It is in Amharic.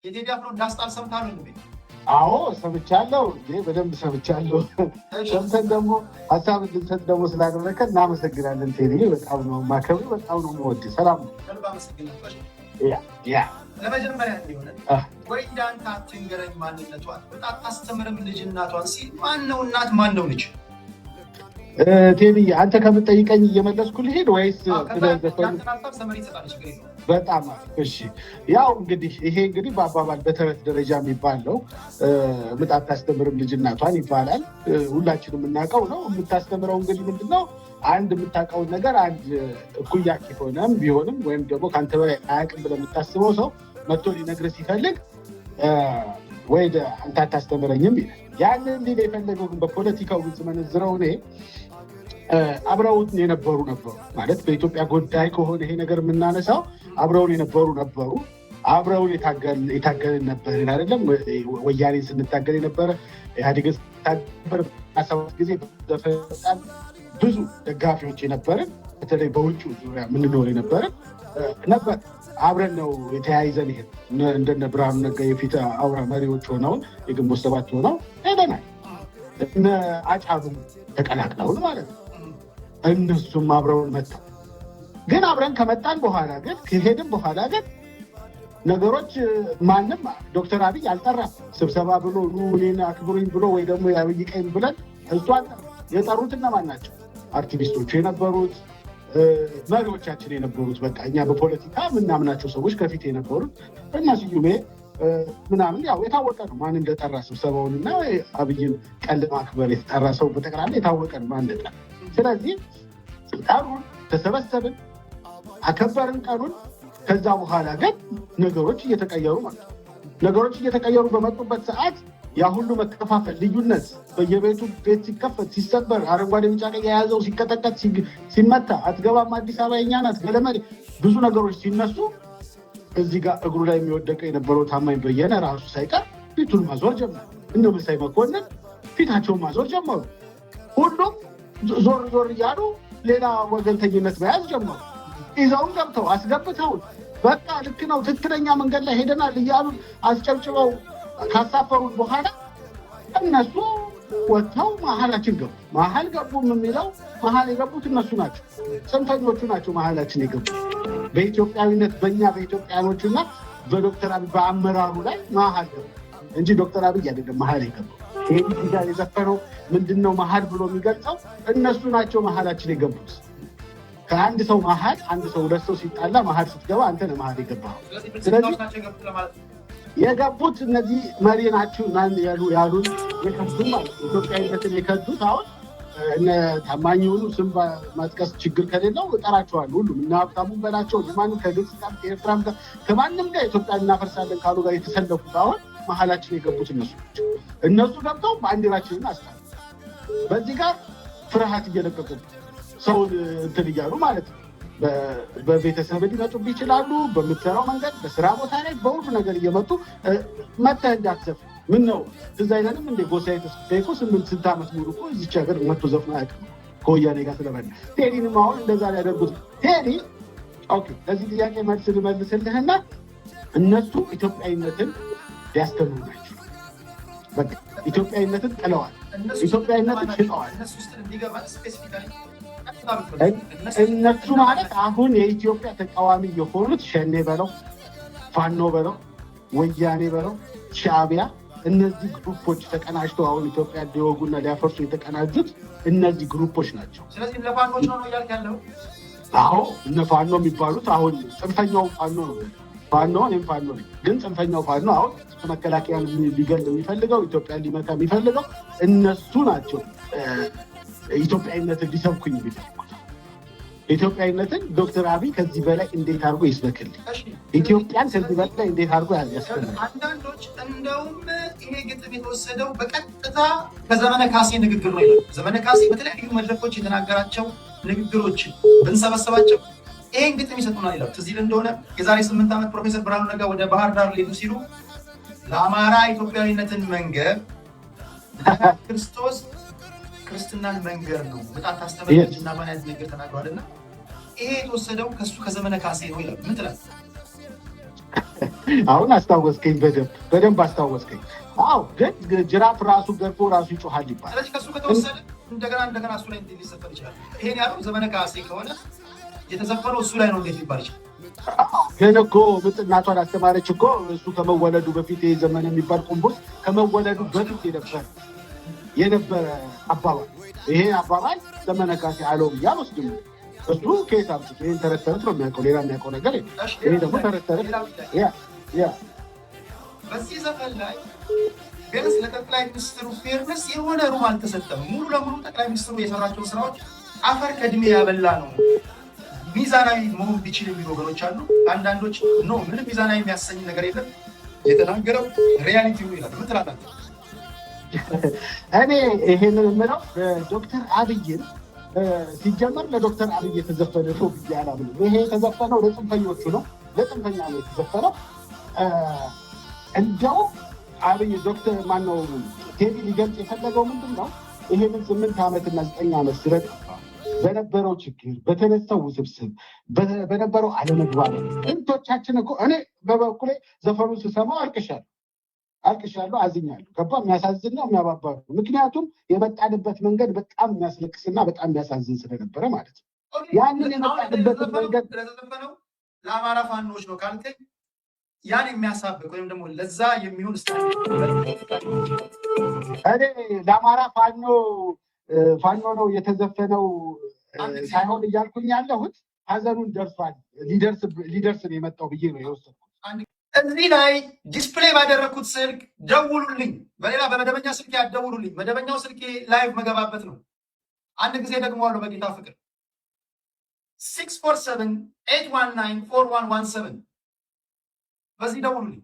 የቴዲ አፍሮ እንዳስጣል ሰምታለሁ እንዴ? አዎ ሰምቻለሁ። በደንብ ሰምቻለሁ። ሰምተን ደግሞ ሀሳብ እንድንሰጥ ደግሞ ስላደረከ እናመሰግናለን ቴዲ። በጣም ነው ማከብር፣ በጣም ነው የምወድህ። ሰላም ነው። ለመጀመሪያ ሊሆነ ወይ እንዳንተ አትንገረኝ ማንነቷን በጣም አስተምርም ልጅ እናቷን ሲል ማነው እናት ማነው ልጅ? ቴዲ አንተ ከምትጠይቀኝ እየመለስኩ ልሄድ ወይስ በጣም እሺ። ያው እንግዲህ ይሄ እንግዲህ በአባባል በተረት ደረጃ የሚባል ነው። የምታስተምርም ልጅ እናቷን ይባላል። ሁላችንም የምናውቀው ነው። የምታስተምረው እንግዲህ ምንድነው አንድ የምታውቀውን ነገር አንድ እኩያክ ሆነም ቢሆንም ወይም ደግሞ ከአንተ በላይ አያውቅም ብለህ የምታስበው ሰው መጥቶ ሊነግርህ ሲፈልግ ወይ አንተ አታስተምረኝም ይላል። ያንን ሊል የፈለገው ግን በፖለቲካው ስመነዝረው እኔ አብረውት የነበሩ ነበሩ ማለት በኢትዮጵያ ጉዳይ ከሆነ ይሄ ነገር የምናነሳው አብረውን የነበሩ ነበሩ። አብረውን የታገልን ነበርን አይደለም? ወያኔ ስንታገል የነበረ ኢህአዴግን ስንታገል ሰባት ጊዜ በጣም ብዙ ደጋፊዎች የነበርን በተለይ በውጭ ዙሪያ የምንኖር የነበርን ነበር። አብረን ነው የተያይዘን ይሄ እንደነ ብርሃኑ ነጋ የፊት አውራ መሪዎች ሆነውን የግንቦት ሰባት ሆነው ሄደናል። እነ አጫሉ ተቀላቅለውን ማለት ነው። እነሱም አብረውን መጥተው ግን አብረን ከመጣን በኋላ ግን ከሄድን በኋላ ግን ነገሮች ማንም ዶክተር አብይ አልጠራም። ስብሰባ ብሎ እኔን አክብሩኝ ብሎ ወይ ደግሞ የአብይ ቀኝ ብለን እሱ የጠሩት እነማን ናቸው? አክቲቪስቶቹ የነበሩት መሪዎቻችን የነበሩት በቃ እኛ በፖለቲካ ምናምናቸው ሰዎች ከፊት የነበሩት እና ስዩሜ ምናምን ያው የታወቀ ነው ማን እንደጠራ ስብሰባውንና አብይን ቀን ለማክበር የተጠራ ሰው በጠቅላላ የታወቀ ነው ማን እንደጠራ። ስለዚህ ጠሩን፣ ተሰበሰብን፣ አከበርን ቀኑን። ከዛ በኋላ ግን ነገሮች እየተቀየሩ ማለት ነው። ነገሮች እየተቀየሩ በመጡበት ሰዓት ያ ሁሉ መከፋፈል፣ ልዩነት በየቤቱ ቤት ሲከፈት ሲሰበር፣ አረንጓዴ ቢጫ ቀይ የያዘው ሲቀጠቀጥ ሲመታ፣ አትገባም አዲስ አበባ የኛ ናት ገለመሌ ብዙ ነገሮች ሲነሱ እዚህ ጋር እግሩ ላይ የሚወደቀ የነበረው ታማኝ በየነ ራሱ ሳይቀር ፊቱን ማዞር ጀመረ። እነ መሳይ መኮንን ፊታቸውን ማዞር ጀመሩ። ሁሉም ዞር ዞር እያሉ ሌላ ወገንተኝነት መያዝ ጀመሩ። ይዘውን ገብተው አስገብተውን በቃ ልክ ነው ትክክለኛ መንገድ ላይ ሄደናል እያሉ አስጨብጭበው ካሳፈሩት በኋላ እነሱ ወጥተው መሀላችን ገቡ። መሀል ገቡም የሚለው መሀል የገቡት እነሱ ናቸው፣ ጽንፈኞቹ ናቸው መሀላችን የገቡት። በኢትዮጵያዊነት በእኛ በኢትዮጵያኖችና በዶክተር አብይ በአመራሩ ላይ መሀል ገቡ እንጂ ዶክተር አብይ አይደለም መሀል የገቡ። ይህ ጋር የዘፈነው ምንድነው መሀል ብሎ የሚገልጸው እነሱ ናቸው መሀላችን የገቡት። ከአንድ ሰው መሀል አንድ ሰው ሁለት ሰው ሲጣላ መሀል ስትገባ አንተ ነህ መሀል የገባኸው። ስለዚህ የገቡት እነዚህ መሪ ናችሁ ያሉን የከዱት ማለት ነው። ኢትዮጵያዊነትን የከዱት አሁን እነ ታማኝ የሆኑ ስም ማጥቀስ ችግር ከሌለው እጠራቸዋለሁ። ሁሉም እና ሀብታሙን በላቸው ማንም ከግብፅ ጋር ከኤርትራም ጋር ከማንም ጋር ኢትዮጵያ እናፈርሳለን ካሉ ጋር የተሰለፉት አሁን መሀላችን የገቡት እነሱ ናቸው። እነሱ ገብተው ባንዲራችንን አስታል በዚህ ጋር ፍርሃት እየለቀቁ ሰውን እንትን እያሉ ማለት ነው። በቤተሰብ ሊመጡብህ ይችላሉ። በምትሰራው መንገድ በስራ ቦታ ላይ በሁሉ ነገር እየመጡ መተህ እንዳትዘፍ ምን ነው ትዝ አይለንም እንደ ጎሳዬ ተስፋዬ እኮ ስንት ዓመት ሙሉ እኮ እዚች ሀገር መጥቶ ዘፍኖ አያውቅም ከወያኔ ጋር ስለበላ። ቴዲንም አሁን እንደዛ ሊያደርጉት ቴዲ ኦኬ። ለዚህ ጥያቄ መልስ ልመልስልህና እነሱ ኢትዮጵያዊነትን ሊያስተምሩ ናቸው። በቃ ኢትዮጵያዊነትን ጥለዋል፣ ኢትዮጵያዊነትን ሽጠዋል። እነሱ ማለት አሁን የኢትዮጵያ ተቃዋሚ የሆኑት ሸኔ በለው ፋኖ በለው ወያኔ በለው ሻዕቢያ፣ እነዚህ ግሩፖች ተቀናጅተው አሁን ኢትዮጵያ ሊወጉና ሊያፈርሱ የተቀናጁት እነዚህ ግሩፖች ናቸው። ስለዚህ ለፋኖች ነው እያልክ ያለው? አዎ እነ ፋኖ የሚባሉት አሁን ጽንፈኛው ፋኖ ነው። ፋኖ እኔም ፋኖ ነኝ፣ ግን ጽንፈኛው ፋኖ አሁን መከላከያን ሊገል የሚፈልገው ኢትዮጵያን ሊመታ የሚፈልገው እነሱ ናቸው። ኢትዮጵያዊነትን ሊሰብኩኝ የሚፈልጉት ኢትዮጵያዊነትን ዶክተር አብይ ከዚህ በላይ እንዴት አድርጎ ይስበክልኝ፣ ኢትዮጵያን ከዚህ በላይ እንዴት አድርጎ ያስፈልግ። አንዳንዶች እንደውም ይሄ ግጥም የተወሰደው በቀጥታ ከዘመነ ካሴ ንግግር ነው ይላል። ዘመነ ካሴ በተለያዩ መድረኮች የተናገራቸው ንግግሮችን ብንሰበሰባቸው ይሄን ግጥም ይሰጡናል ይላል። ትዝ ይል እንደሆነ የዛሬ 8 ዓመት ፕሮፌሰር ብርሃኑ ነጋ ወደ ባህር ዳር ሊሄዱ ሲሉ ለአማራ ኢትዮጵያዊነትን መንገር ክርስቶስ ክርስትናን መንገር ነው በጣም ታስተምራለች እና ማለት ነገር ተናግሯልና ይሄ የተወሰደው ከሱ ከዘመነ ካሴ ነው ይላል። ምን ትላለህ? አሁን አስታወስከኝ፣ በደንብ አስታወስከኝ። አዎ ግን ጅራፍ ራሱ ገርፎ ራሱ ይጮሃል ይባላል። ስለዚህ ከሱ ከተወሰደ እንደገና እሱ ላይ ሊዘፈን ይችላል። ይሄን ያለው ዘመነ ካሴ ከሆነ የተዘፈነው እሱ ላይ ነው እንዴት ሊባል ይችላል? ግን እኮ ምጥ እናቷን አስተማረች እኮ እሱ ከመወለዱ በፊት ይሄ ዘመን የሚባል ቁንቡስ ከመወለዱ በፊት የነበረ አባባል። ይሄ አባባል ዘመነ ካሴ አለው ብዬ አልወስድም። እሱ ከየት አምጥቶ ይሄን ተረት ተረት ነው የሚያውቀው፣ ሌላ የሚያውቀው ነገር የለም። ይሄ ደግሞ ተረት ተረት በዚህ ዘፈን ላይ ቢያንስ ለጠቅላይ ሚኒስትሩ ፌርነስ የሆነ ሩም አልተሰጠም። ሙሉ ለሙሉ ጠቅላይ ሚኒስትሩ የሰራቸው ስራዎች አፈር ከድሜ ያበላ ነው። ሚዛናዊ መሆን ቢችል የሚሉ ወገኖች አሉ። አንዳንዶች ኖ ምንም ሚዛናዊ የሚያሰኝ ነገር የለም የተናገረው ሪያሊቲ ይላል። ምን ትላላችሁ? እኔ ይሄንን የምለው ዶክተር አብይን ሲጀመር ለዶክተር አብይ የተዘፈነ ሰው ብዬ አላምንም። ይሄ የተዘፈነው ለጽንፈኞቹ ነው፣ ለጽንፈኛ ነው የተዘፈነው። እንደው አብይ ዶክተር ማነው ቴዲ ሊገልጽ የፈለገው ምንድን ነው? ይሄንን 8 ዓመትና 9 ዓመት ስለጠፋ በነበረው ችግር፣ በተነሳው ውስብስብ፣ በነበረው አለመግባባት ጥንቶቻችን እኮ እኔ በበኩሌ ዘፈኑን ስሰማው አልቅሻለሁ፣ አዝኛለሁ። ገባ? የሚያሳዝን ነው፣ የሚያባባ ነው። ምክንያቱም የመጣንበት መንገድ በጣም የሚያስለቅስና በጣም የሚያሳዝን ስለነበረ ማለት ነው። ያንን የመጣንበትን መንገድ ለተዘፈነው ለአማራ ፋኖች ነው ካልከኝ ያን የሚያሳብቅ ወይም ደግሞ ለዛ የሚሆን እኔ ለአማራ ፋኖ ነው የተዘፈነው ሳይሆን እያልኩኝ ያለሁት ሀዘኑን ደርሷል፣ ሊደርስ ነው የመጣው ብዬ ነው የወሰድኩት። እዚህ ላይ ዲስፕሌይ ባደረግኩት ስልክ ደውሉልኝ። በሌላ በመደበኛ ስልኬ ያደውሉልኝ። መደበኛው ስልኬ ላይቭ መገባበት ነው። አንድ ጊዜ ደግሞ አለው በጌታ ፍቅር 647-819-4117 በዚህ ደውሉልኝ።